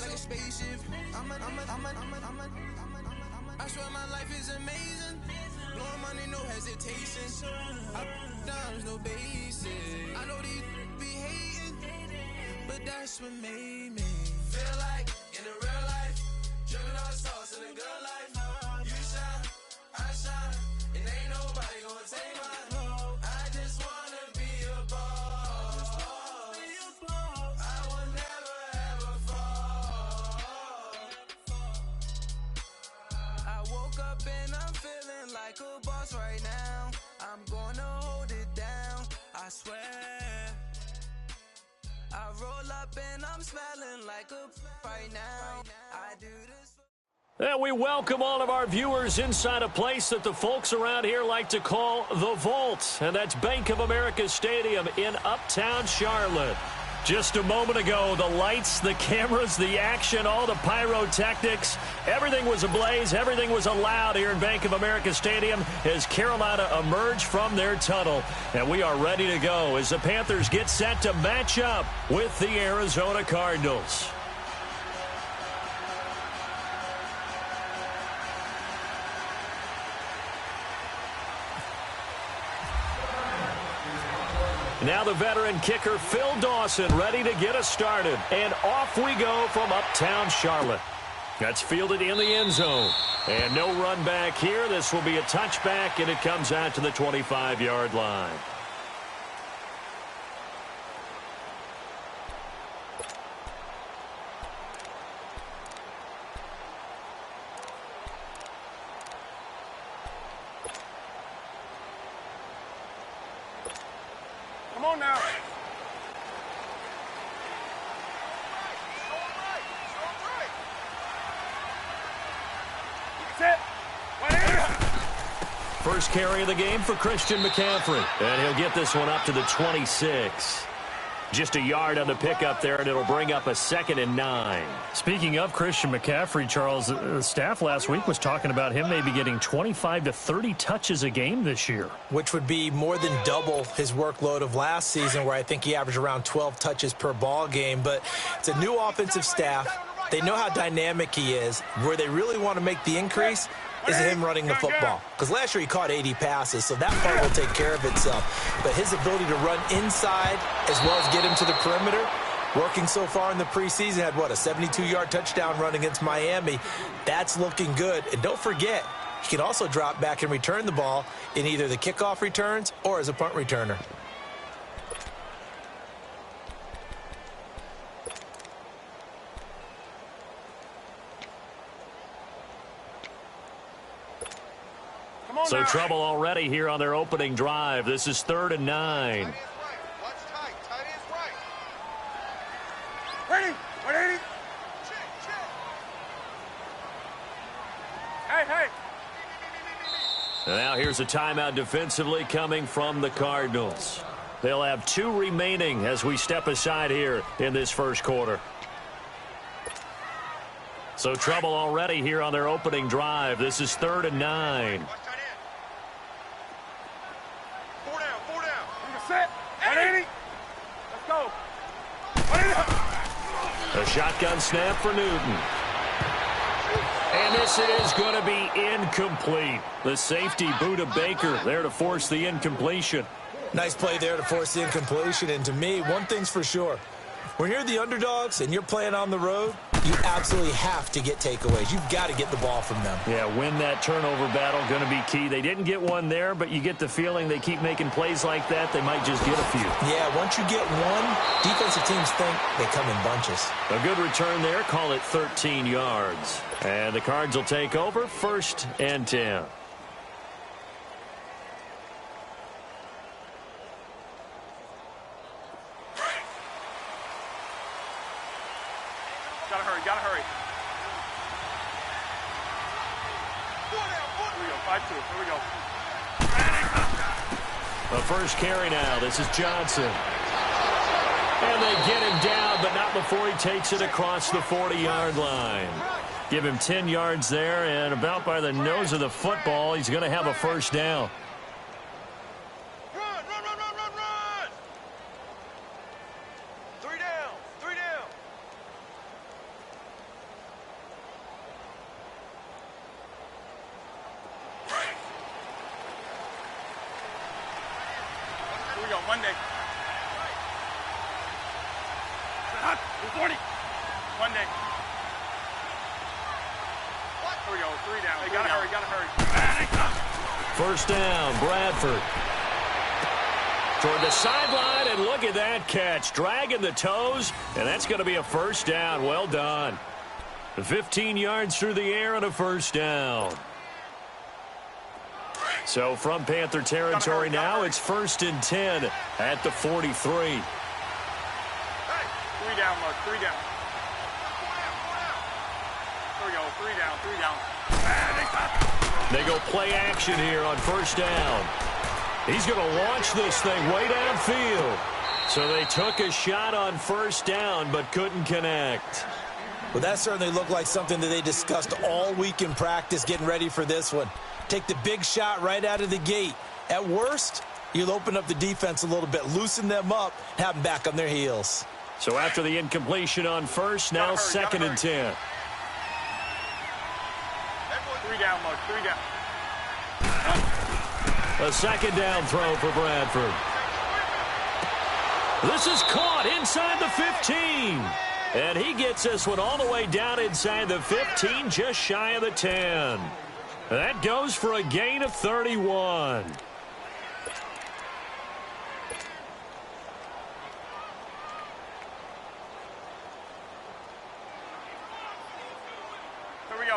like a spaceship. I swear my life is amazing. Blowing money, no hesitation. Dollars, no basic. I know these be hating, but that's what made me feel like in the real life. Dripping all the sauce in the good life. You shine, I shine, and ain't nobody gonna take mine. I just wanna be a boss. I will never ever fall. I woke up and I'm feeling like a boss right now. I'm gonna hold it down, I swear. I roll up and I'm smelling like a right now. I do this. And we welcome all of our viewers inside a place that the folks around here like to call the Vault. And that's Bank of America Stadium in Uptown Charlotte. Just a moment ago, the lights, the cameras, the action, all the pyrotechnics, everything was ablaze, everything was allowed here in Bank of America Stadium as Carolina emerged from their tunnel. And we are ready to go as the Panthers get set to match up with the Arizona Cardinals. Now the veteran kicker, Phil Dawson, ready to get us started. And off we go from Uptown Charlotte. That's fielded in the end zone. And no run back here. This will be a touchback, and it comes out to the 25-yard line. Come on now. First carry of the game for Christian McCaffrey. And he'll get this one up to the 26. Just a yard on the pickup there, and it'll bring up a 2nd and 9. Speaking of Christian McCaffrey, Charles, the staff last week was talking about him maybe getting 25 to 30 touches a game this year. Which would be more than double his workload of last season, where I think he averaged around 12 touches per ball game. But it's a new offensive staff. They know how dynamic he is. Where they really want to make the increase is him running the football. Because last year he caught 80 passes, so that part will take care of itself. But his ability to run inside as well as get him to the perimeter, working so far in the preseason, had, what, a 72-yard touchdown run against Miami. That's looking good. And don't forget, he can also drop back and return the ball in either the kickoff returns or as a punt returner. So trouble already here on their opening drive. This is 3rd and 9. What's tight? Tight is right. Ready? Ready? Check. Hey. Now here's a timeout defensively coming from the Cardinals. They'll have 2 remaining as we step aside here in this first quarter. So trouble already here on their opening drive. This is 3rd and 9. Set. 80. Let's go. A shotgun snap for Newton. And this is going to be incomplete. The safety, Buda Baker, there to force the incompletion. Nice play there to force the incompletion. And to me, one thing's for sure. When you're the underdogs and you're playing on the road, you absolutely have to get takeaways. You've got to get the ball from them. Yeah, win that turnover battle, going to be key. They didn't get one there, but you get the feeling they keep making plays like that, they might just get a few. Yeah, once you get one, defensive teams think they come in bunches. A good return there, call it 13 yards. And the Cards will take over, 1st and 10. Gotta hurry. 4 down. Here we go. 5-2. Here we go. The first carry now. This is Johnson. And they get him down, but not before he takes it across the 40-yard line. Give him 10 yards there, and about by the nose of the football, he's going to have a 1st down. Run. 3 down. Monday. 40. Monday. Here we go. 3 down. They gotta hurry. First down, Bradford. Toward the sideline, and look at that catch. Dragging the toes, and that's going to be a first down. Well done. 15 yards through the air and a first down. So from Panther territory now, it's 1st and 10 at the 43. 3 down, Mark. 3 down. Here we go. 3 down. They go play action here on first down. He's going to launch this thing way downfield. So they took a shot on first down but couldn't connect. Well, that certainly looked like something that they discussed all week in practice getting ready for this one. Take the big shot right out of the gate. At worst, you'll open up the defense a little bit, loosen them up, have them back on their heels. So after the incompletion on first, now 2nd and 10. 3 down, Mark. 3 down. A 2nd down throw for Bradford. This is caught inside the 15. And he gets this one all the way down inside the 15, just shy of the 10. That goes for a gain of 31.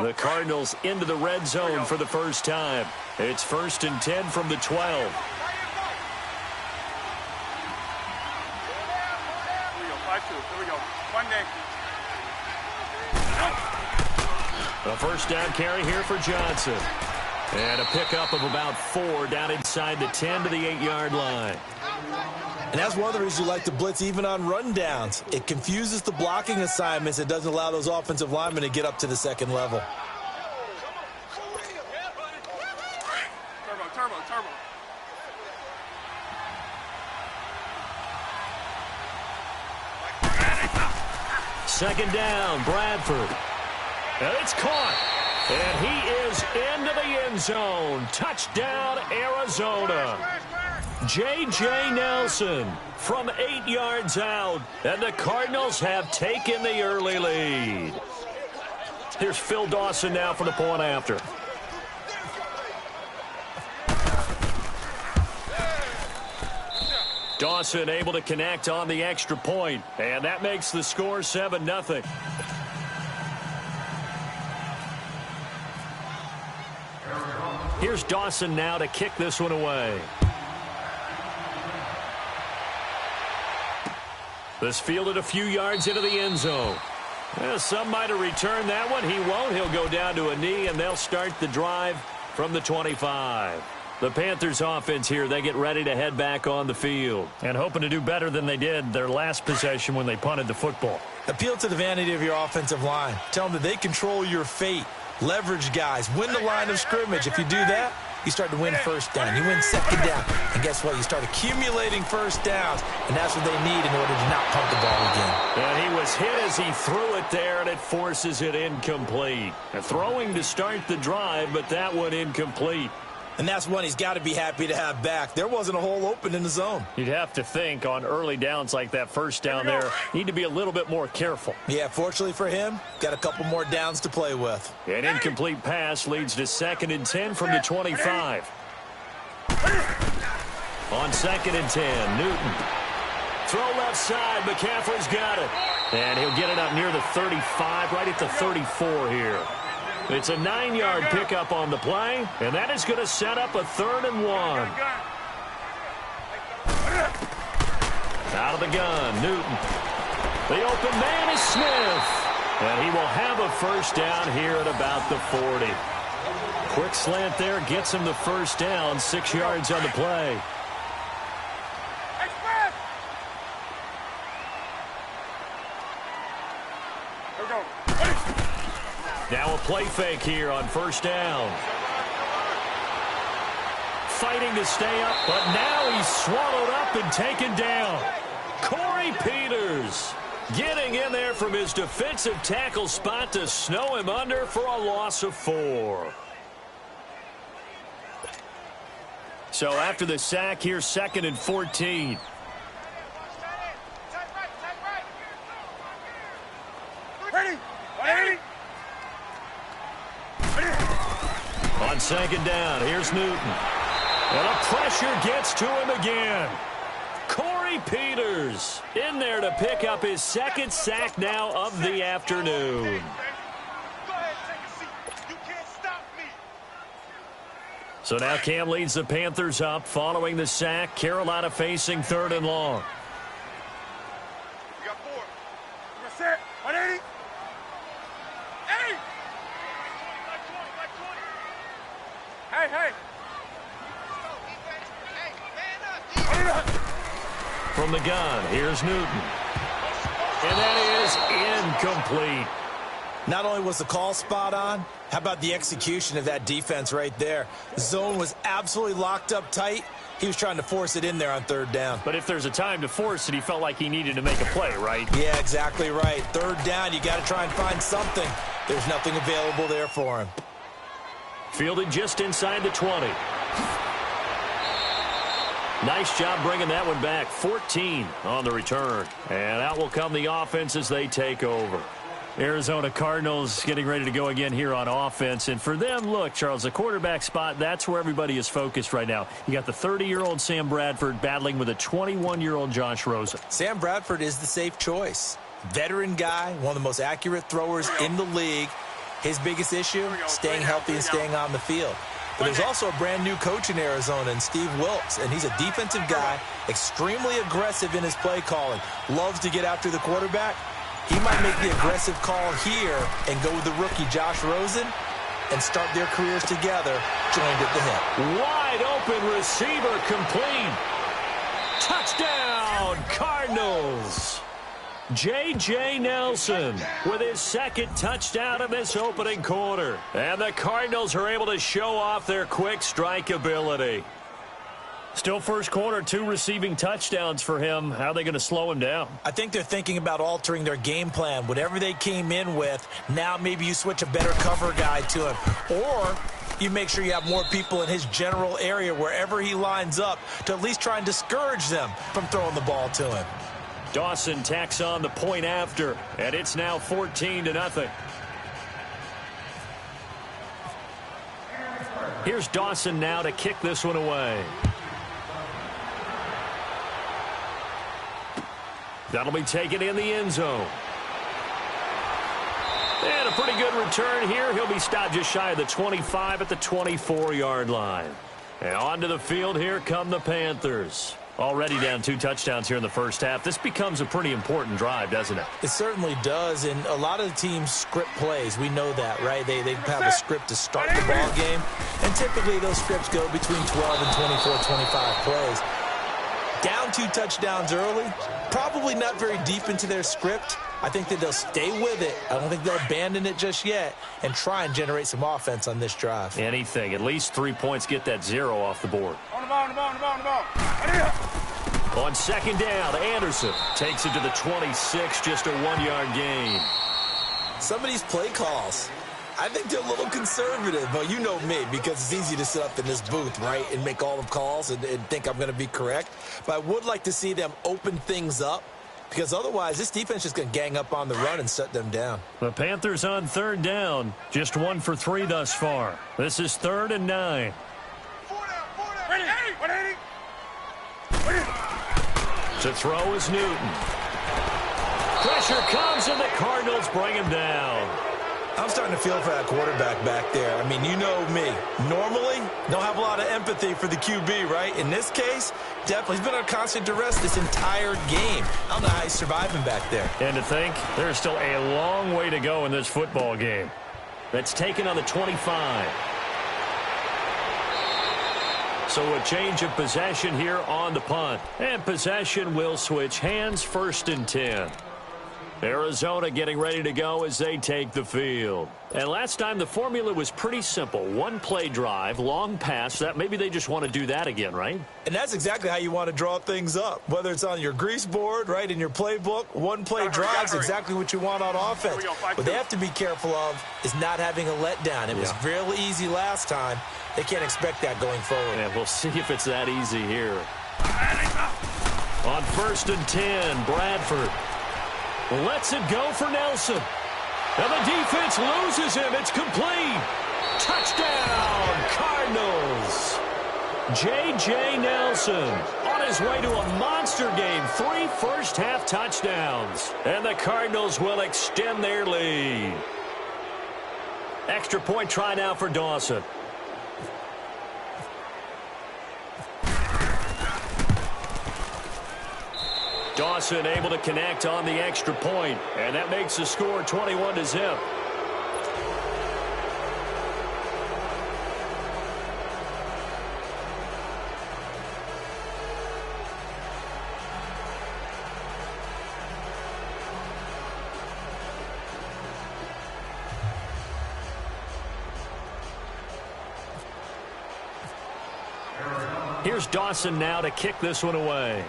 The Cardinals into the red zone for the first time. It's 1st and 10 from the 12. Here we go. 5-2. Here we go. Monday. A first down carry here for Johnson. And a pickup of about 4 down inside the 10 to the 8-yard line. And that's one of the reasons you like to blitz even on rundowns. It confuses the blocking assignments. It doesn't allow those offensive linemen to get up to the second level. Turbo. 2nd down, Bradford. And it's caught. And he is into the end zone. Touchdown, Arizona. J.J. Nelson from 8 yards out. And the Cardinals have taken the early lead. Here's Phil Dawson now for the point after. Dawson able to connect on the extra point. And that makes the score 7-0. Here's Dawson now to kick this one away. This fielded a few yards into the end zone. Well, some might have returned that one. He won't. He'll go down to a knee, and they'll start the drive from the 25. The Panthers offense here, they get ready to head back on the field. And hoping to do better than they did their last possession when they punted the football. Appeal to the vanity of your offensive line. Tell them that they control your fate. Leverage guys. Win the line of scrimmage. If you do that, you start to win first down. You win 2nd down. And guess what? You start accumulating first downs. And that's what they need in order to not punt the ball again. And he was hit as he threw it there, and it forces it incomplete. Throwing to start the drive, but that one incomplete. And that's one he's got to be happy to have back. There wasn't a hole open in the zone. You'd have to think on early downs like that first down there, need to be a little bit more careful. Yeah, fortunately for him, got a couple more downs to play with. An incomplete pass leads to 2nd and 10 from the 25. On 2nd and 10, Newton. Throw left side, McCaffrey's got it. And he'll get it up near the 35, right at the 34 here. It's a 9-yard pickup on the play, and that is going to set up a 3rd and 1. Out of the gun, Newton. The open man is Smith. And he will have a first down here at about the 40. Quick slant there gets him the first down, 6 yards on the play. Now a play fake here on first down. Fighting to stay up, but now he's swallowed up and taken down. Corey Peters getting in there from his defensive tackle spot to snow him under for a loss of 4. So after the sack, here's 2nd and 14. Ready? 180. On 2nd down, here's Newton. And the pressure gets to him again. Corey Peters in there to pick up his 2nd sack now of the afternoon. So now Cam leads the Panthers up following the sack. Carolina facing 3rd and long. We got 4. We're set. 180. Hey. From the gun, here's Newton. And that is incomplete. Not only was the call spot on, how about the execution of that defense right there? The zone was absolutely locked up tight. He was trying to force it in there on 3rd down. But if there's a time to force it, he felt like he needed to make a play, right? Yeah, exactly right. 3rd down, you got to try and find something. There's nothing available there for him. Fielded just inside the 20. Nice job bringing that one back. 14 on the return. And out will come the offense as they take over. Arizona Cardinals getting ready to go again here on offense. And for them, look, Charles, the quarterback spot, that's where everybody is focused right now. You got the 30-year-old Sam Bradford battling with a 21-year-old Josh Rosen. Sam Bradford is the safe choice. Veteran guy, one of the most accurate throwers in the league. His biggest issue, staying healthy and staying on the field. But there's also a brand-new coach in Arizona, and Steve Wilkes, and he's a defensive guy, extremely aggressive in his play calling, loves to get after the quarterback. He might make the aggressive call here and go with the rookie Josh Rosen and start their careers together, joined at the hip. Wide open receiver complete. Touchdown, Cardinals. J.J. Nelson with his 2nd touchdown of this opening quarter. And the Cardinals are able to show off their quick strike ability. Still first quarter, 2 receiving touchdowns for him. How are they going to slow him down? I think they're thinking about altering their game plan. Whatever they came in with, now maybe you switch a better cover guy to him. Or you make sure you have more people in his general area wherever he lines up to at least try and discourage them from throwing the ball to him. Dawson tacks on the point after, and it's now 14-0. Here's Dawson now to kick this one away. That'll be taken in the end zone. And a pretty good return here. He'll be stopped just shy of the 25 at the 24-yard line. And onto the field, here come the Panthers. Already down 2 touchdowns here in the first half. This becomes a pretty important drive, doesn't it? It certainly does, and a lot of the teams script plays. We know that, right? They have a script to start the ball game, and typically those scripts go between 12 and 24, 25 plays. Down 2 touchdowns early, probably not very deep into their script. I think that they'll stay with it. I don't think they'll abandon it just yet and try and generate some offense on this drive. Anything. At least 3 points, get that 0 off the board. On the ball. On 2nd down, Anderson takes it to the 26, just a 1-yard gain. Some of these play calls, I think they're a little conservative. But you know me, because it's easy to sit up in this booth, right, and make all the calls and think I'm going to be correct. But I would like to see them open things up, because otherwise this defense is going to gang up on the run and shut them down. The Panthers on 3rd down, just 1 for 3 thus far. This is 3rd and 9. Ready? 180. To throw is Newton. Pressure comes, and the Cardinals bring him down. I'm starting to feel for that quarterback back there. I mean, you know me. Normally, don't have a lot of empathy for the QB, right? In this case, definitely. He's been under constant duress this entire game. I don't know how he's surviving back there. And to think, there's still a long way to go in this football game. That's taken on the 25. So a change of possession here on the punt. And possession will switch hands, 1st and 10. Arizona getting ready to go as they take the field. And last time the formula was pretty simple. One play drive, long pass. That maybe they just want to do that again, right? And that's exactly how you want to draw things up. Whether it's on your grease board, right, in your playbook, one play drive is exactly what you want on offense. What they have to be careful of is not having a letdown. It was real easy last time. They can't expect that going forward. Yeah, we'll see if it's that easy here. On 1st and 10, Bradford lets it go for Nelson. And the defense loses him. It's complete. Touchdown, Cardinals. J.J. Nelson on his way to a monster game. 3 first-half touchdowns. And the Cardinals will extend their lead. Extra point try now for Dawson. Dawson able to connect on the extra point, and that makes the score 21-0. Here's Dawson now to kick this one away.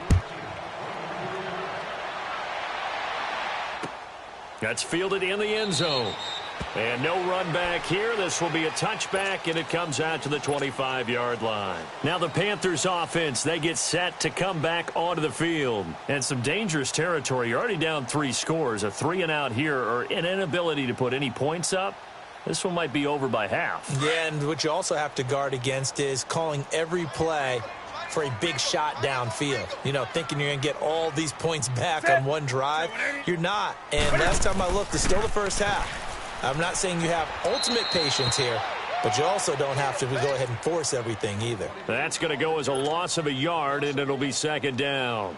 That's fielded in the end zone. And no run back here. This will be a touchback, and it comes out to the 25-yard line. Now the Panthers offense, they get set to come back onto the field. And some dangerous territory. You're already down 3 scores. A 3-and-out here, or an inability to put any points up. This one might be over by half. Yeah, and what you also have to guard against is calling every play for a big shot downfield. You know, thinking you're going to get all these points back on one drive. You're not. And last time I looked, it's still the first half. I'm not saying you have ultimate patience here, but you also don't have to go ahead and force everything either. That's going to go as a loss of a yard, and it'll be 2nd down.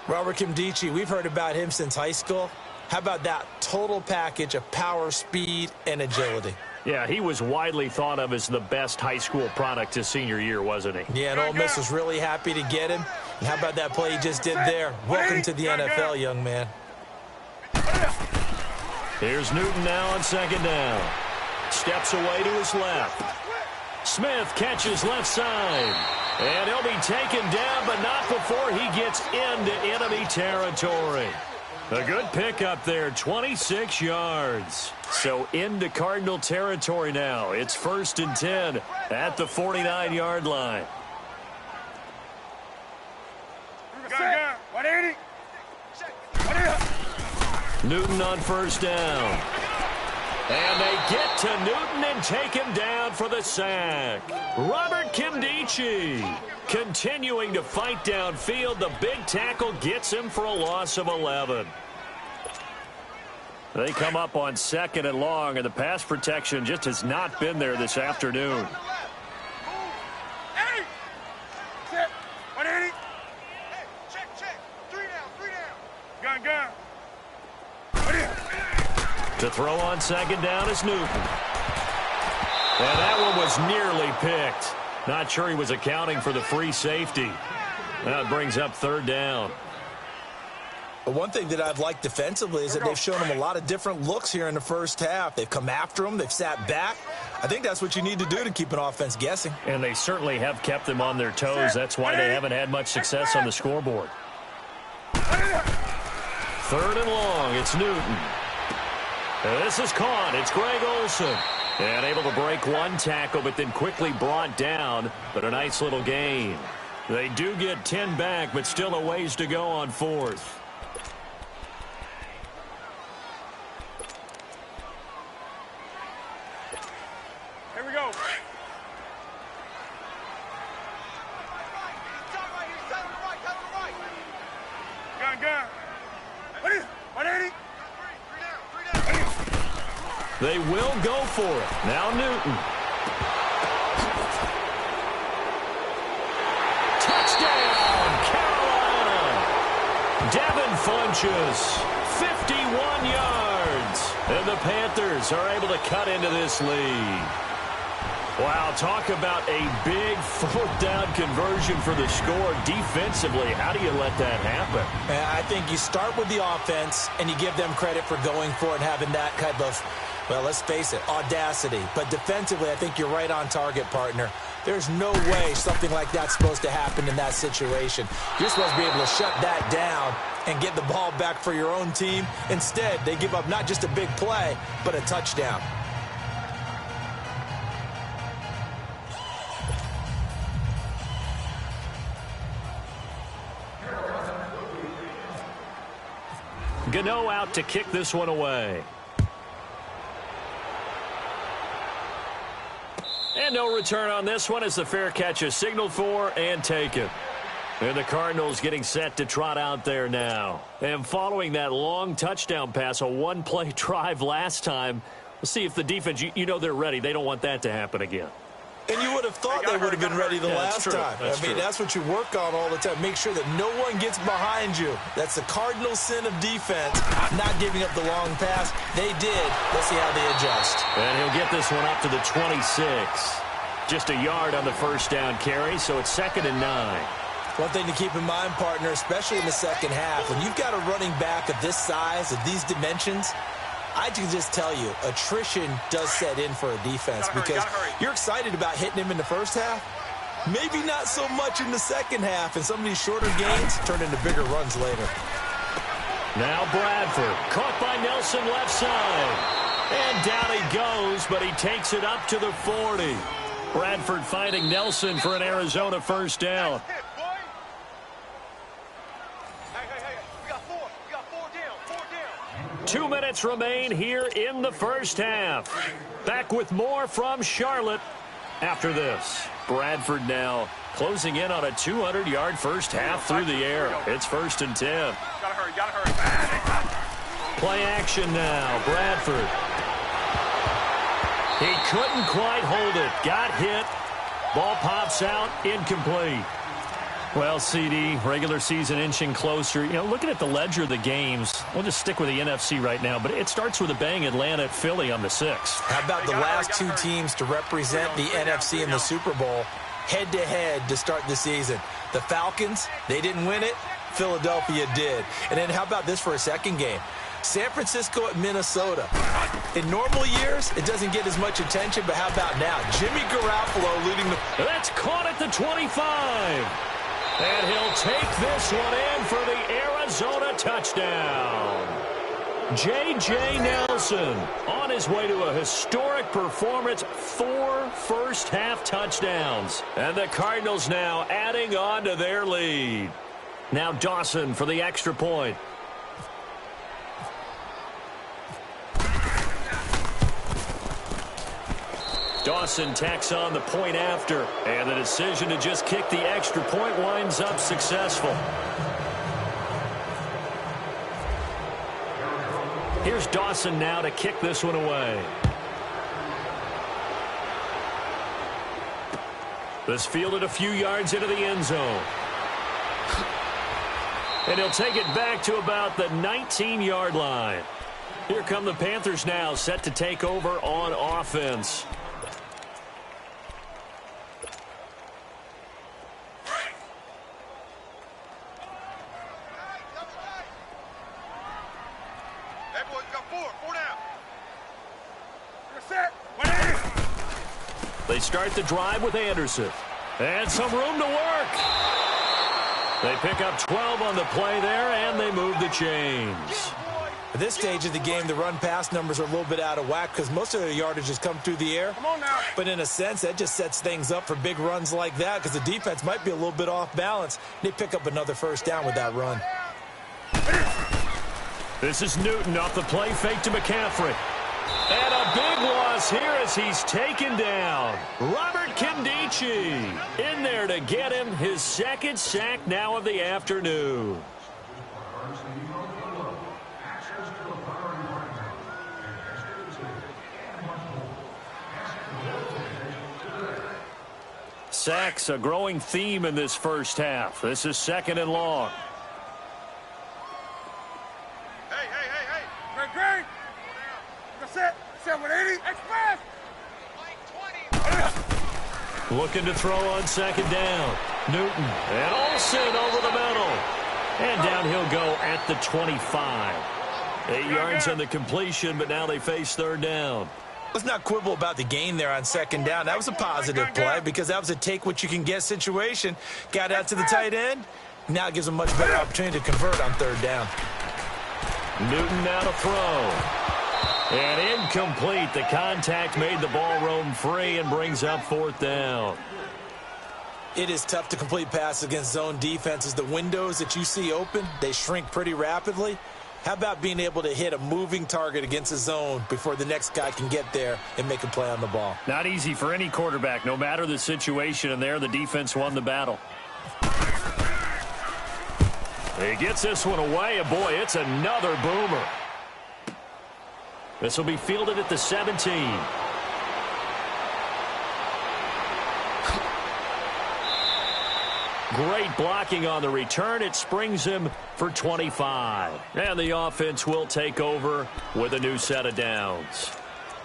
Robert Kimdichie, we've heard about him since high school. How about that total package of power, speed, and agility? Yeah, he was widely thought of as the best high school product his senior year, wasn't he? Yeah, and Ole Miss was really happy to get him. And how about that play he just did there? Welcome to the NFL, young man. Here's Newton now on 2nd down. Steps away to his left. Smith catches left side. And he'll be taken down, but not before he gets into enemy territory. A good pickup there, 26 yards. So into Cardinal territory now. It's 1st and 10 at the 49-yard line. 180. Newton on 1st down. And they get to Newton and take him down for the sack. Robert Kimdichie continuing to fight downfield. The big tackle gets him for a loss of 11. They come up on 2nd and long, and the pass protection just has not been there this afternoon. 180. Check. 3 down. Gun. To throw on 2nd down is Newton. And that one was nearly picked. Not sure he was accounting for the free safety. That brings up 3rd down. But one thing that I've liked defensively is that they've shown him a lot of different looks here in the first half. They've come after him. They've sat back. I think that's what you need to do to keep an offense guessing. And they certainly have kept them on their toes. That's why they haven't had much success on the scoreboard. 3rd and long. It's Newton. And this is caught. It's Greg Olsen. And able to break one tackle, but then quickly brought down. But a nice little gain. They do get 10 back, but still a ways to go on 4th. Here we go. Gun. 180. They will go for it. Now Newton. Touchdown, Carolina. Devin Funchess, 51 yards. And the Panthers are able to cut into this lead. Wow, talk about a big fourth down conversion for the score. Defensively, how do you let that happen? I think you start with the offense, and you give them credit for going for it and having that kind of, well, let's face it, audacity. But defensively, I think you're right on target, partner. There's no way something like that's supposed to happen in that situation. You're supposed to be able to shut that down and get the ball back for your own team. Instead, they give up not just a big play, but a touchdown. Gano out to kick this one away. And no return on this one as the fair catch is signaled for and taken. And the Cardinals getting set to trot out there now. And following that long touchdown pass, a one-play drive last time, we'll see if the defense, you know they're ready. They don't want that to happen again. And you would have thought they would have been ready the last time. That's what you work on all the time. Make sure that no one gets behind you. That's the cardinal sin of defense, not giving up the long pass. They did. Let's see how they adjust. And he'll get this one up to the 26. Just a yard on the first down carry, so it's 2nd and 9. One thing to keep in mind, partner, especially in the second half, when you've got a running back of this size, of these dimensions, I can just tell you, attrition does set in for a defense because you're excited about hitting him in the first half. Maybe not so much in the second half, and some of these shorter gains turn into bigger runs later. Now Bradford, caught by Nelson left side. And down he goes, but he takes it up to the 40. Bradford finding Nelson for an Arizona first down. 2 minutes remain here in the first half. Back with more from Charlotte after this. Bradford now closing in on a 200-yard first half through the air. It's 1st and 10. Gotta hurry. Play action now. Bradford. He couldn't quite hold it. Got hit. Ball pops out. Incomplete. Well, CD, regular season inching closer. You know, looking at the ledger of the games, we'll just stick with the NFC right now, but it starts with a bang. Atlanta at Philly on the 6th. How about the last two teams to represent the NFC in the Super Bowl head-to-head to start the season? The Falcons, they didn't win it. Philadelphia did. And then how about this for a second game? San Francisco at Minnesota. In normal years, it doesn't get as much attention, but how about now? Jimmy Garoppolo leading the... That's caught at the 25. And he'll take this one in for the Arizona touchdown. J.J. Nelson on his way to a historic performance, 4 first-half touchdowns. And the Cardinals now adding on to their lead. Now Dawson for the extra point. Dawson tacks on the point after, and the decision to just kick the extra point winds up successful. Here's Dawson now to kick this one away. This fielded a few yards into the end zone. And he'll take it back to about the 19-yard line. Here come the Panthers now, set to take over on offense. They start the drive with Anderson. And some room to work. They pick up 12 on the play there, and they move the chains. At this stage of the game, the run-pass numbers are a little bit out of whack because most of their yardage has come through the air. Come on now. But in a sense, that just sets things up for big runs like that because the defense might be a little bit off balance. They pick up another first down with that run. This is Newton off the play fake to McCaffrey. And a big loss here as he's taken down. Robert Kimdichie in there to get him his second sack now of the afternoon. Sacks, a growing theme in this first half. This is 2nd and long. Hey. Great. That's it. 780. Express. 20. Looking to throw on second down. Newton and Olsen over the middle. And down he'll go at the 25. 8 yards on the completion, but now they face third down. Let's not quibble about the gain there on second down. That was a positive play because that was a take-what-you-can-get situation. Got out to the tight end. Now it gives them a much better opportunity to convert on third down. Newton now to throw. And incomplete. The contact made the ball roam free and brings up fourth down. It is tough to complete passes against zone defenses. The windows that you see open, they shrink pretty rapidly. How about being able to hit a moving target against a zone before the next guy can get there and make a play on the ball? Not easy for any quarterback, no matter the situation, and there the defense won the battle. He gets this one away, and boy, it's another boomer. This will be fielded at the 17. Great blocking on the return. It springs him for 25. And the offense will take over with a new set of downs.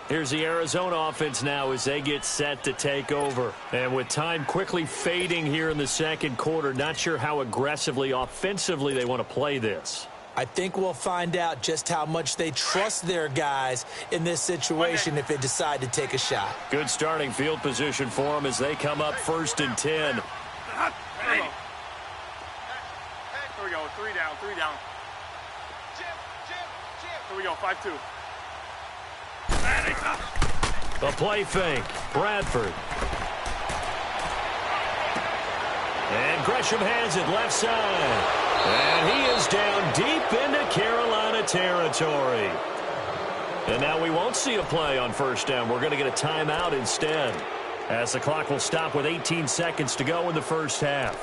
Here's the Arizona offense now as they get set to take over. And with time quickly fading here in the second quarter, not sure how aggressively, offensively they want to play this. I think we'll find out just how much they trust their guys in this situation if they decide to take a shot. Good starting field position for them as they come up 1st and 10. Here we go. 3 down, 3 down. Here we go, 5-2. A play fake. Bradford. And Gresham has it left side. And he is down deep into Carolina territory. And now we won't see a play on first down. We're going to get a timeout instead, as the clock will stop with 18 seconds to go in the first half.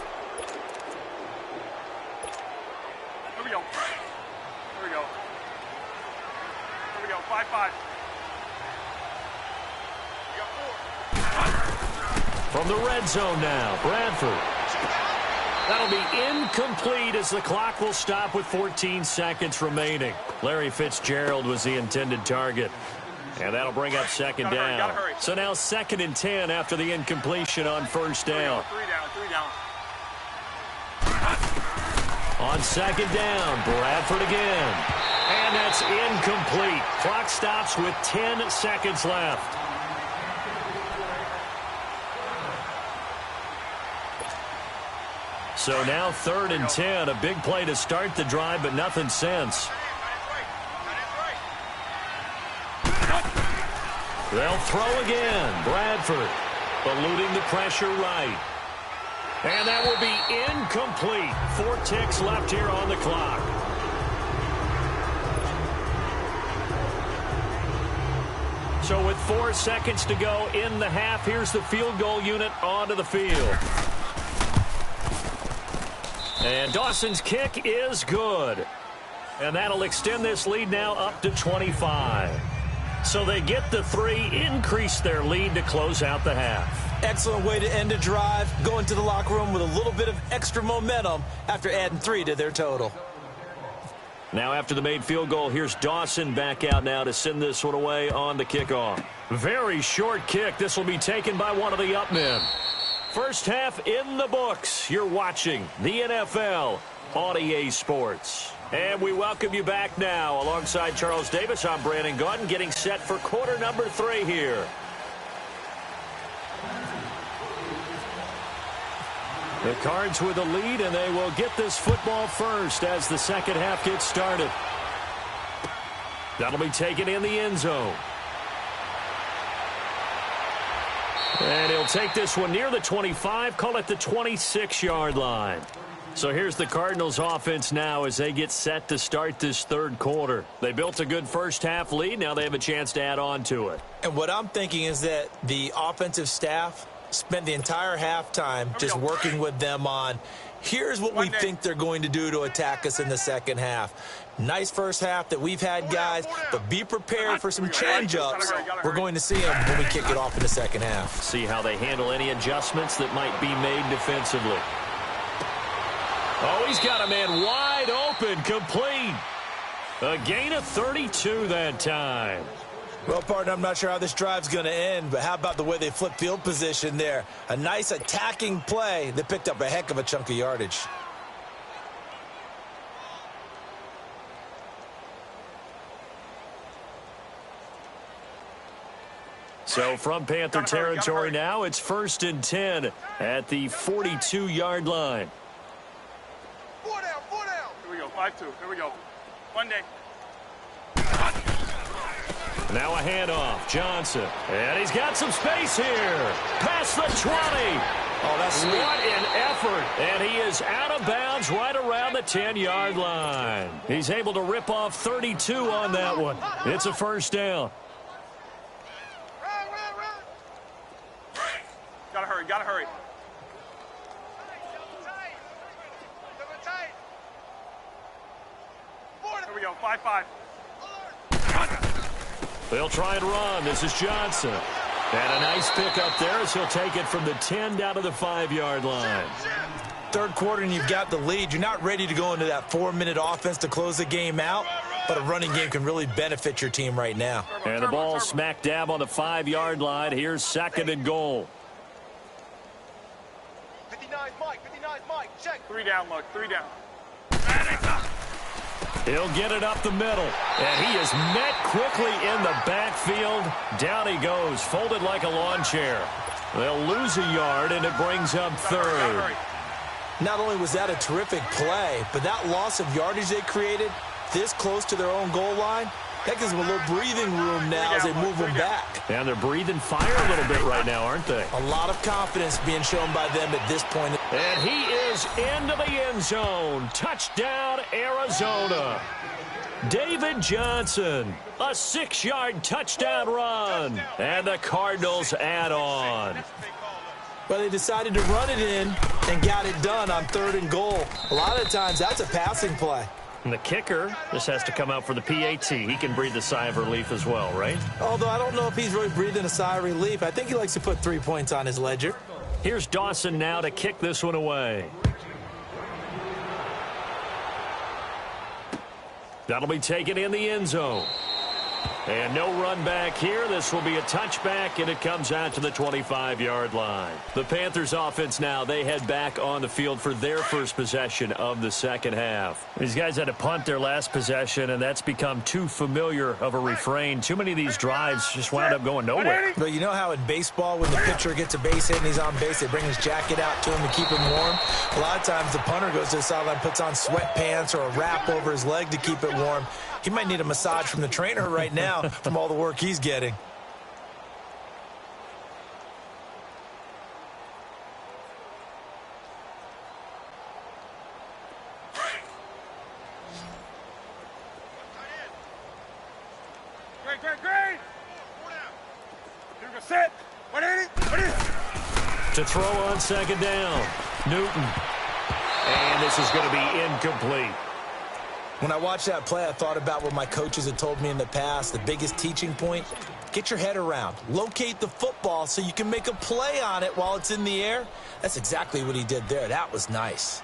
Here we go. Here we go. Here we go. 5-5. You got 4. From the red zone now, Bradford. That'll be incomplete as the clock will stop with 14 seconds remaining. Larry Fitzgerald was the intended target. And that'll bring up second down. So now 2nd and 10 after the incompletion on first down. 3 down, 3 down. On second down, Bradford again. And that's incomplete. Clock stops with 10 seconds left. So now 3rd and 10. A big play to start the drive, but nothing since. They'll throw again. Bradford eluding the pressure right. And that will be incomplete. 4 ticks left here on the clock. So with 4 seconds to go in the half, here's the field goal unit onto the field. And Dawson's kick is good. And that'll extend this lead now up to 25. So they get the 3, increase their lead to close out the half. Excellent way to end a drive. Go into the locker room with a little bit of extra momentum after adding 3 to their total. Now after the made field goal, here's Dawson back out now to send this one away on the kickoff. Very short kick. This will be taken by one of the up men. First half in the books. You're watching the NFL on EA Sports. And we welcome you back now. Alongside Charles Davis, I'm Brandon Gaudin, getting set for quarter number 3 here. The Cards with the lead, and they will get this football first as the second half gets started. That'll be taken in the end zone. And he'll take this one near the 25, call it the 26-yard line. So here's the Cardinals offense now as they get set to start this third quarter. They built a good first half lead. Now they have a chance to add on to it. And what I'm thinking is that the offensive staff spent the entire halftime just working with them on, here's what we think they're going to do to attack us in the second half. Nice first half that we've had, guys, but be prepared for some change-ups. We're going to see them when we kick it off in the second half. See how they handle any adjustments that might be made defensively. Oh, he's got a man wide open, complete. A gain of 32 that time. Well, partner, I'm not sure how this drive's going to end, but how about the way they flip field position there? A nice attacking play that picked up a heck of a chunk of yardage. So from Panther territory now, it's 1st and 10 at the 42-yard line. 4 down, 4 down. Here we go, 5-2. Here we go. Monday. Now a handoff, Johnson. And he's got some space here. Past the 20. Oh, that's sweet. What an effort. And he is out of bounds right around the 10-yard line. He's able to rip off 32 on that one. It's a first down. Gotta hurry, gotta hurry. Here we go, 5-5. They'll try and run. This is Johnson. And a nice pick up there as he'll take it from the 10 down to the 5-yard line. Third quarter and you've got the lead. You're not ready to go into that 4-minute offense to close the game out, but a running game can really benefit your team right now. And the ball smack dab on the 5-yard line. Here's 2nd and goal. 59's Mike, check. 3 down, look, 3 down. He'll get it up the middle, and he is met quickly in the backfield. Down he goes, folded like a lawn chair. They'll lose a yard, and it brings up 3rd. Not only was that a terrific play, but that loss of yardage they created this close to their own goal line, that gives them a little breathing room now as they move them back. And they're breathing fire a little bit right now, aren't they? A lot of confidence being shown by them at this point. And he is into the end zone. Touchdown, Arizona. David Johnson, a 6-yard touchdown run. And the Cardinals add on. But they decided to run it in and got it done on 3rd and goal. A lot of times that's a passing play. And the kicker just has to come out for the PAT. He can breathe a sigh of relief as well, right? Although I don't know if he's really breathing a sigh of relief. I think he likes to put 3 points on his ledger. Here's Dawson now to kick this one away. That'll be taken in the end zone. And no run back here. This will be a touchback, and it comes out to the 25-yard line. The Panthers offense now, they head back on the field for their first possession of the second half. These guys had to punt their last possession, and that's become too familiar of a refrain. Too many of these drives just wound up going nowhere. But you know how in baseball, when the pitcher gets a base hit and he's on base, they bring his jacket out to him to keep him warm? A lot of times the punter goes to the sideline, puts on sweatpants or a wrap over his leg to keep it warm. He might need a massage from the trainer right now from all the work he's getting. Great. Here we go, set. 180. To throw on 2nd down, Newton. And this is going to be incomplete. When I watched that play, I thought about what my coaches had told me in the past. The biggest teaching point, get your head around. Locate the football so you can make a play on it while it's in the air. That's exactly what he did there. That was nice.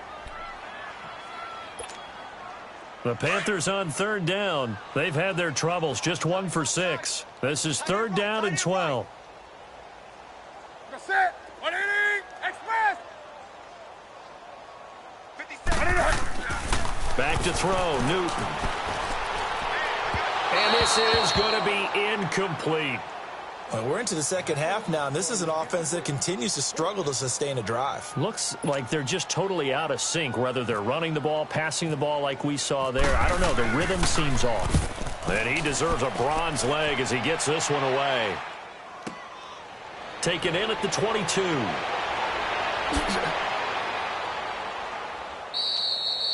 The Panthers on 3rd down. They've had their troubles, just 1 for 6. This is 3rd down and 12. Set. 180. Express. 57. Back to throw, Newton. And this is going to be incomplete. Well, we're into the second half now, and this is an offense that continues to struggle to sustain a drive. Looks like they're just totally out of sync, whether they're running the ball, passing the ball like we saw there. I don't know. The rhythm seems off. And he deserves a bronze leg as he gets this one away. Taken in at the 22.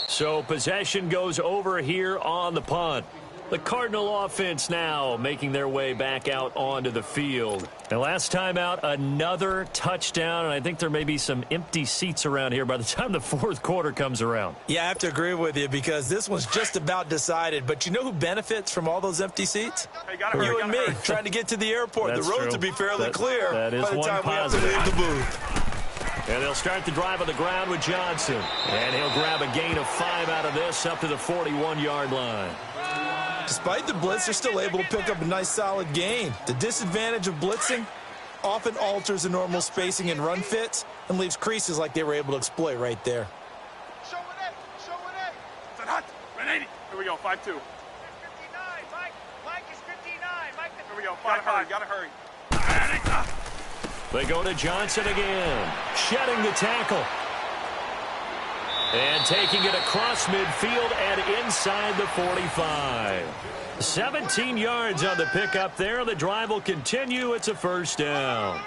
So possession goes over here on the punt. The Cardinal offense now making their way back out onto the field. And last time out, another touchdown, and I think there may be some empty seats around here by the time the 4th quarter comes around. Yeah, I have to agree with you because this one's just about decided. But you know who benefits from all those empty seats? Hey, you and me, trying to get to the airport. That's the roads true. will be fairly clear that is by the one time positive. we have to leave the booth. And they'll start the drive on the ground with Johnson. And he'll grab a gain of 5 out of this up to the 41-yard line. Despite the blitz, they're still able to pick up a nice solid gain. The disadvantage of blitzing often alters the normal spacing and run fits and leaves creases like they were able to exploit right there. Show it. It's a hot. 180. Here we go. 5-2. 59, Mike is 59. Here we go. 5-5. Gotta hurry. They go to Johnson again, shedding the tackle. And taking it across midfield and inside the 45. 17 yards on the pickup there. The drive will continue. It's a first down.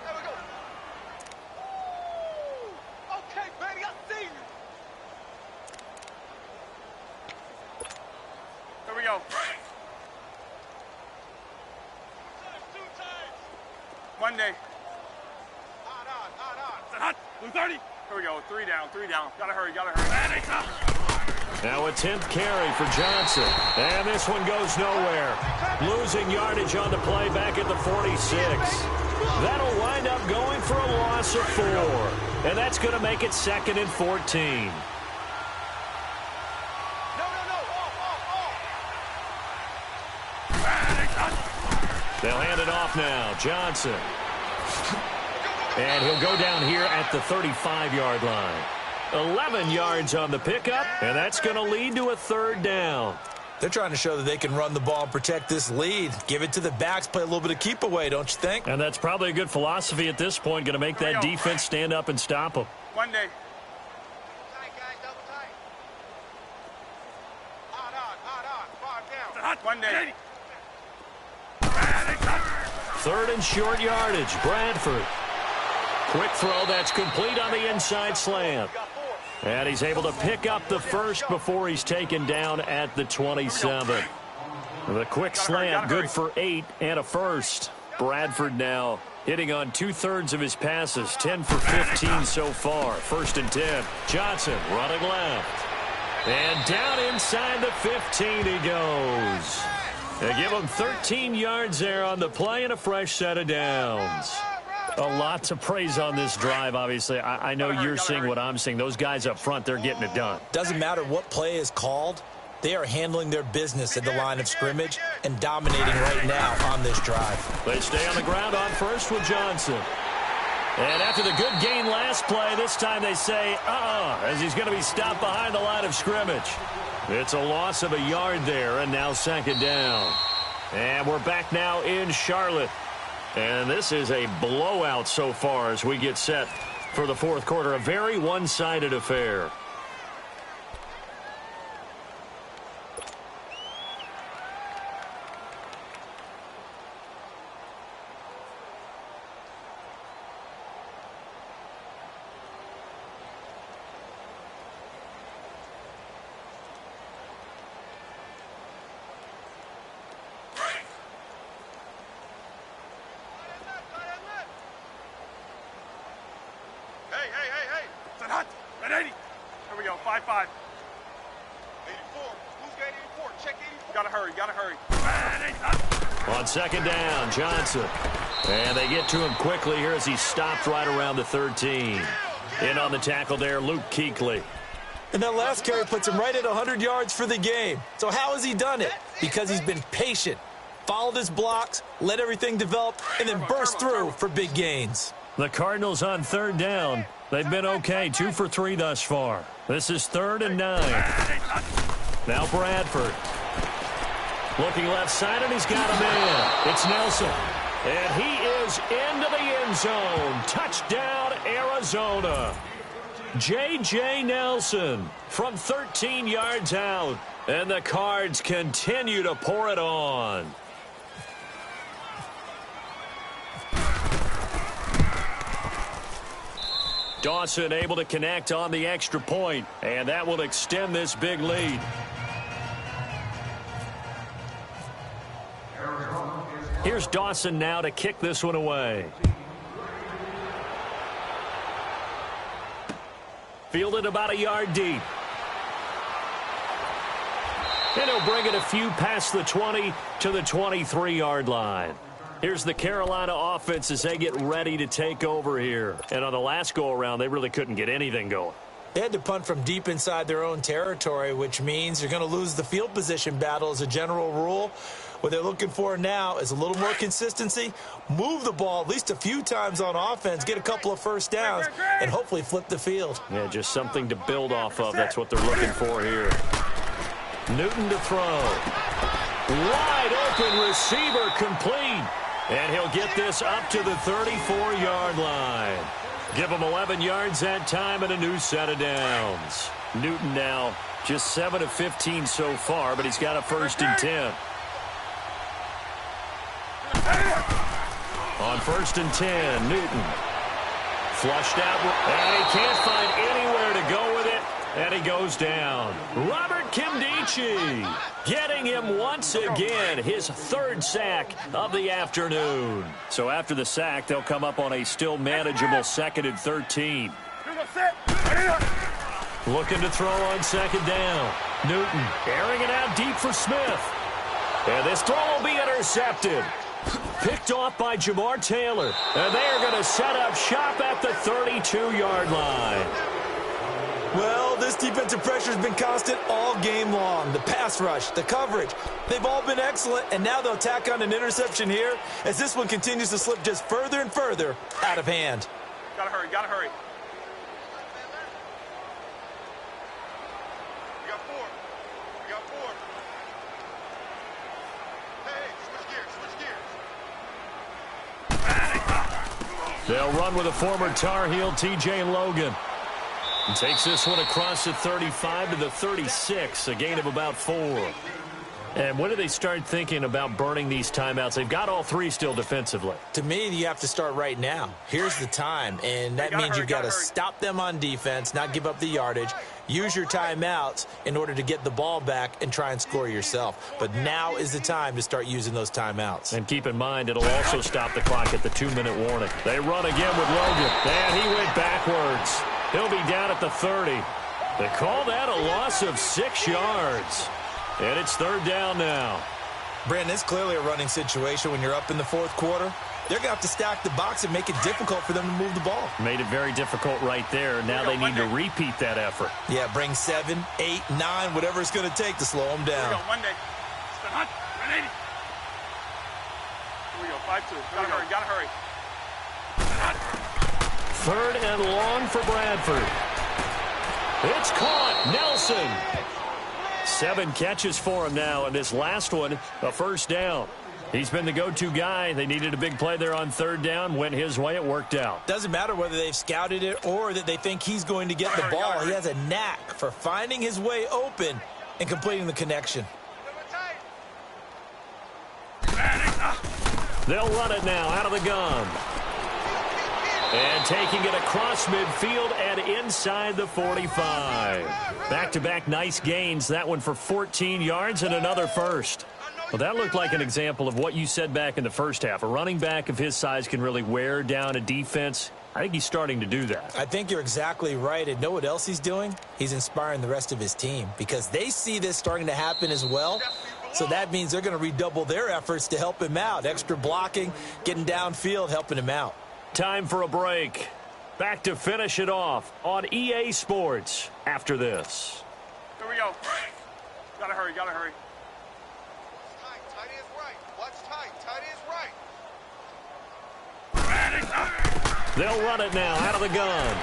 There we go. Okay, baby, I see you. Here we go. One day. It's a hot. Blue 30. Here we go. 3 down. Gotta hurry. Now a 10th carry for Johnson. And this one goes nowhere. Losing yardage on the play back at the 46. That'll wind up going for a loss of 4. And that's going to make it 2nd and 14. They'll hand it off now. Johnson. And he'll go down here at the 35-yard line. 11 yards on the pickup, and that's going to lead to a 3rd down. They're trying to show that they can run the ball and protect this lead. Give it to the backs, play a little bit of keep away, don't you think? And that's probably a good philosophy at this point, going to make that defense stand up and stop them. One day. Tight, guys, double tight. Odd on. 5 down. One day. 3rd and short yardage. Bradford. Quick throw that's complete on the inside slant. And he's able to pick up the first before he's taken down at the 27. The quick slant, good for 8 and a first. Bradford now hitting on 2/3 of his passes, 10 for 15 so far. 1st and 10. Johnson running left. And down inside the 15 he goes. They give him 13 yards there on the play and a fresh set of downs. A lot to praise on this drive, obviously. I know you're seeing what I'm seeing. Those guys up front, they're getting it done. Doesn't matter what play is called. They are handling their business at the line of scrimmage and dominating right now on this drive. They stay on the ground on first with Johnson. And after the good gain last play, this time they say, as he's going to be stopped behind the line of scrimmage. It's a loss of a yard there, and now 2nd down. And we're back now in Charlotte. And this is a blowout so far as we get set for the 4th quarter. A very one-sided affair. Hey. It's a hot. 180. Here we go. 5-5. 84. Who's got 84? Check 84. Gotta hurry. On 2nd down, Johnson. And they get to him quickly here as he stopped right around the 13. In on the tackle there, Luke Kuechly. And that last carry puts him right at 100 yards for the game. So how has he done it? Because he's been patient, followed his blocks, let everything develop, and then burst through for big gains. The Cardinals on 3rd down. They've been okay, 2 for 3 thus far. This is 3rd and 9. Now Bradford. Looking left side, and he's got him in. It's Nelson. And he is into the end zone. Touchdown, Arizona. J.J. Nelson from 13 yards out. And the Cards continue to pour it on. Dawson able to connect on the extra point, and that will extend this big lead. Here's Dawson now to kick this one away. Fielded about a yard deep. And he'll bring it a few past the 20 to the 23-yard line. Here's the Carolina offense as they get ready to take over here. And on the last go-around, they really couldn't get anything going. They had to punt from deep inside their own territory, which means you're going to lose the field position battle as a general rule. What they're looking for now is a little more consistency, move the ball at least a few times on offense, get a couple of first downs, and hopefully flip the field. Yeah, just something to build off of. That's what they're looking for here. Newton to throw. Wide open receiver complete. And he'll get this up to the 34-yard line. Give him 11 yards that time and a new set of downs. Newton now just 7 of 15 so far, but he's got a 1st and 10. On 1st and 10, Newton. Flushed out, and he can't find anywhere to go with it, and he goes down. Robert Kimdichie getting him once again, his 3rd sack of the afternoon. So after the sack, they'll come up on a still manageable 2nd and 13. Looking to throw on 2nd down. Newton airing it out deep for Smith. And this throw will be intercepted. Picked off by Jamar Taylor. And they are going to set up shop at the 32-yard line. Well, this defensive pressure has been constant all game long. The pass rush, the coverage, they've all been excellent, and now they'll tack on an interception here as this one continues to slip just further and further out of hand. Gotta hurry, gotta hurry. We got 4. We got 4. Hey, switch gears, switch gears. They'll run with a former Tar Heel, T.J. Logan. And takes this one across the 35 to the 36, a gain of about 4. And when do they start thinking about burning these timeouts? They've got all 3 still defensively. To me, you have to start right now. Here's the time, and that means you've got to stop them on defense, not give up the yardage, use your timeouts in order to get the ball back and try and score yourself. But now is the time to start using those timeouts. And keep in mind, it'll also stop the clock at the 2-minute warning. They run again with Logan, and he went backwards. He'll be down at the 30. They call that a loss of 6 yards. And it's 3rd down now. Brandon, it's clearly a running situation when you're up in the 4th quarter. They're going to have to stack the box and make it difficult for them to move the ball. Made it very difficult right there. Now they need to repeat that effort. Yeah, bring 7, 8, 9, whatever it's going to take to slow them down. Here we go, 1 day. 180. Here we go, 5-2. Gotta hurry, gotta hurry. 3rd and long for Bradford. It's caught. Nelson. 7 catches for him now, and this last one, a 1st down. He's been the go-to guy. They needed a big play there on 3rd down. Went his way. It worked out. Doesn't matter whether they've scouted it or that they think he's going to get the ball. He has a knack for finding his way open and completing the connection. They'll run it now out of the gun. And taking it across midfield and inside the 45. Back-to-back nice gains. That one for 14 yards and another 1st. Well, that looked like an example of what you said back in the first half. A running back of his size can really wear down a defense. I think he's starting to do that. I think you're exactly right. And know what else he's doing? He's inspiring the rest of his team because they see this starting to happen as well. So that means they're going to redouble their efforts to help him out. Extra blocking, getting downfield, helping him out. Time for a break. Back to finish it off on EA Sports after this. Here we go. Gotta hurry, gotta hurry. Tight, tight is right. Watch tight, tight is right. They'll run it now out of the gun.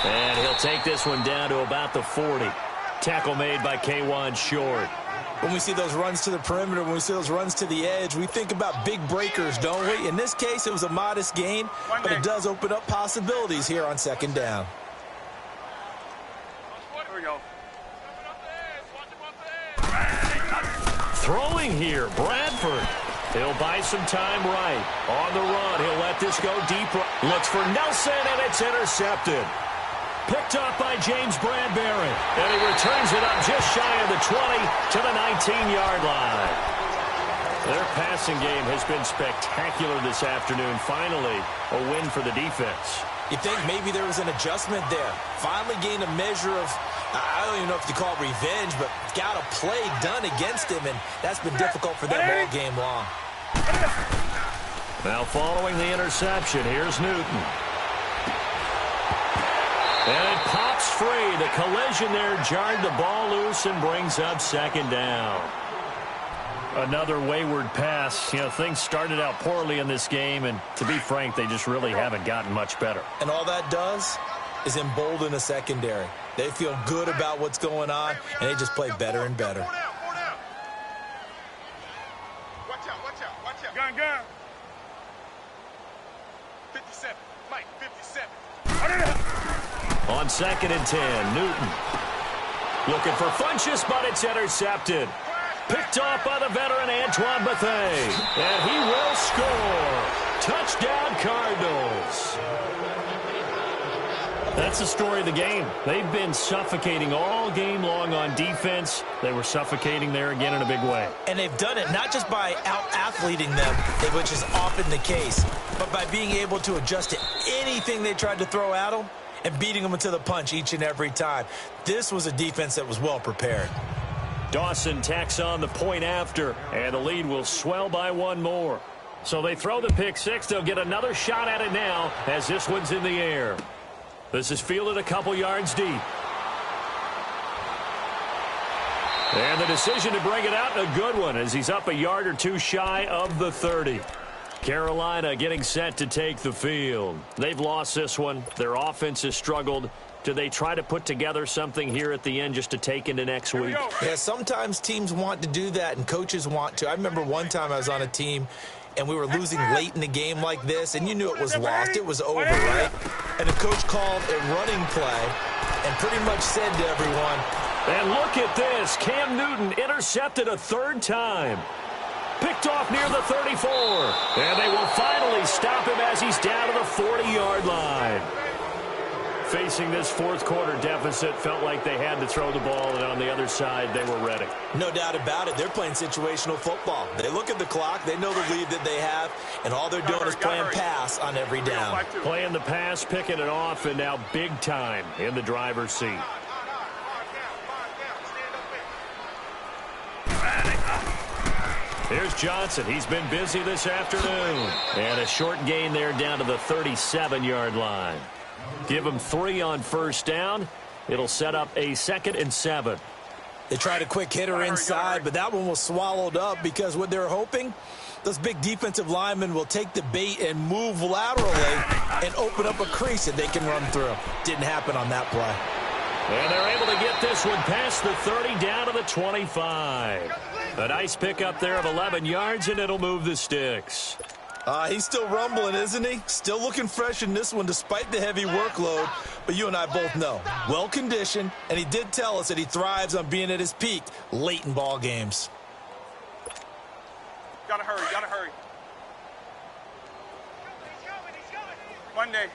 And he'll take this one down to about the 40. Tackle made by K'Wan Short. When we see those runs to the perimeter, when we see those runs to the edge, we think about big breakers, don't we? In this case, it was a modest gain, but it does open up possibilities here on 2nd down. Here we go. Throwing here, Bradford. He'll buy some time right. On the run, he'll let this go deep. Looks for Nelson, and it's intercepted. Picked up by James Bradbury. And he returns it up just shy of the 20 to the 19-yard line. Their passing game has been spectacular this afternoon. Finally, a win for the defense. You think maybe there was an adjustment there. Finally gained a measure of, I don't even know if you call it revenge, but got a play done against him, and that's been difficult for them all game long. Now following the interception, here's Newton. And it pops free. The collision there jarred the ball loose and brings up second down. Another wayward pass. You know, things started out poorly in this game, and to be frank, they just really haven't gotten much better. And all that does is embolden the secondary. They feel good about what's going on, and they just play better and better. Watch out, watch out, watch out. Gun, gun. 57, Mike, 57. On 2nd and 10, Newton. Looking for Funchess, but it's intercepted. Picked off by the veteran Antoine Bethea. And he will score. Touchdown, Cardinals. That's the story of the game. They've been suffocating all game long on defense. They were suffocating there again in a big way. And they've done it not just by out-athleting them, which is often the case, but by being able to adjust to anything they tried to throw at them and beating them into the punch each and every time. This was a defense that was well prepared. Dawson tacks on the point after, and the lead will swell by one more. So they throw the pick six. They'll get another shot at it now as this one's in the air. This is fielded a couple yards deep. And the decision to bring it out, a good one, as he's up a yard or two shy of the 30. Carolina getting set to take the field. They've lost this one. Their offense has struggled. Do they try to put together something here at the end just to take into next week? Yeah, sometimes teams want to do that, and coaches want to. I remember one time I was on a team, and we were losing late in the game like this, and you knew it was lost. It was over, right? And the coach called a running play and pretty much said to everyone, and look at this. Cam Newton intercepted a third time. Picked off near the 34. And they will finally stop him as he's down to the 40-yard line. Facing this fourth quarter deficit, felt like they had to throw the ball, and on the other side, they were ready. No doubt about it. They're playing situational football. They look at the clock. They know the lead that they have, and all they're doing is playing pass on every down. Playing the pass, picking it off, and now big time in the driver's seat. Here's Johnson. He's been busy this afternoon. And a short gain there down to the 37-yard line. Give him 3 on first down. It'll set up a 2nd and 7. They tried a quick hitter inside, but that one was swallowed up because what they're hoping, those big defensive linemen will take the bait and move laterally and open up a crease that they can run through. Didn't happen on that play. And they're able to get this one past the 30 down to the 25. A nice pickup there of 11 yards, and it'll move the sticks. He's still rumbling, isn't he? Still looking fresh in this one despite the heavy workload. But you and I both know, well-conditioned, and he did tell us that he thrives on being at his peak late in ball games. Gotta hurry, gotta hurry. Monday.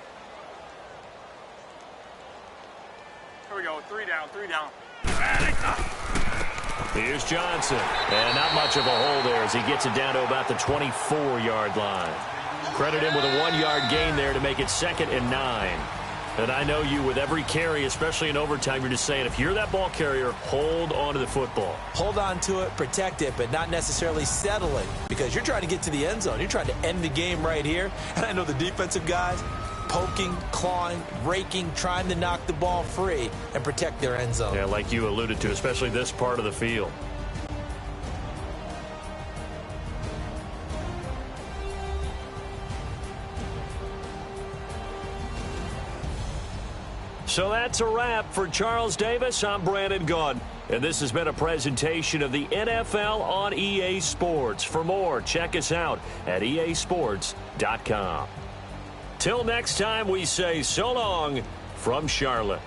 Here we go, 3 down, 3 down. Here's Johnson. And not much of a hole there as he gets it down to about the 24-yard line. Credit him with a 1-yard gain there to make it 2nd and 9. And I know you, with every carry, especially in overtime, you're just saying, if you're that ball carrier, hold on to the football. Hold on to it, protect it, but not necessarily settle it, because you're trying to get to the end zone. You're trying to end the game right here. And I know the defensive guys, poking, clawing, raking, trying to knock the ball free and protect their end zone. Yeah, like you alluded to, especially this part of the field. So that's a wrap for Charles Davis. I'm Brandon Gaudin, and this has been a presentation of the NFL on EA Sports. For more, check us out at easports.com. Till next time, we say so long from Charlotte.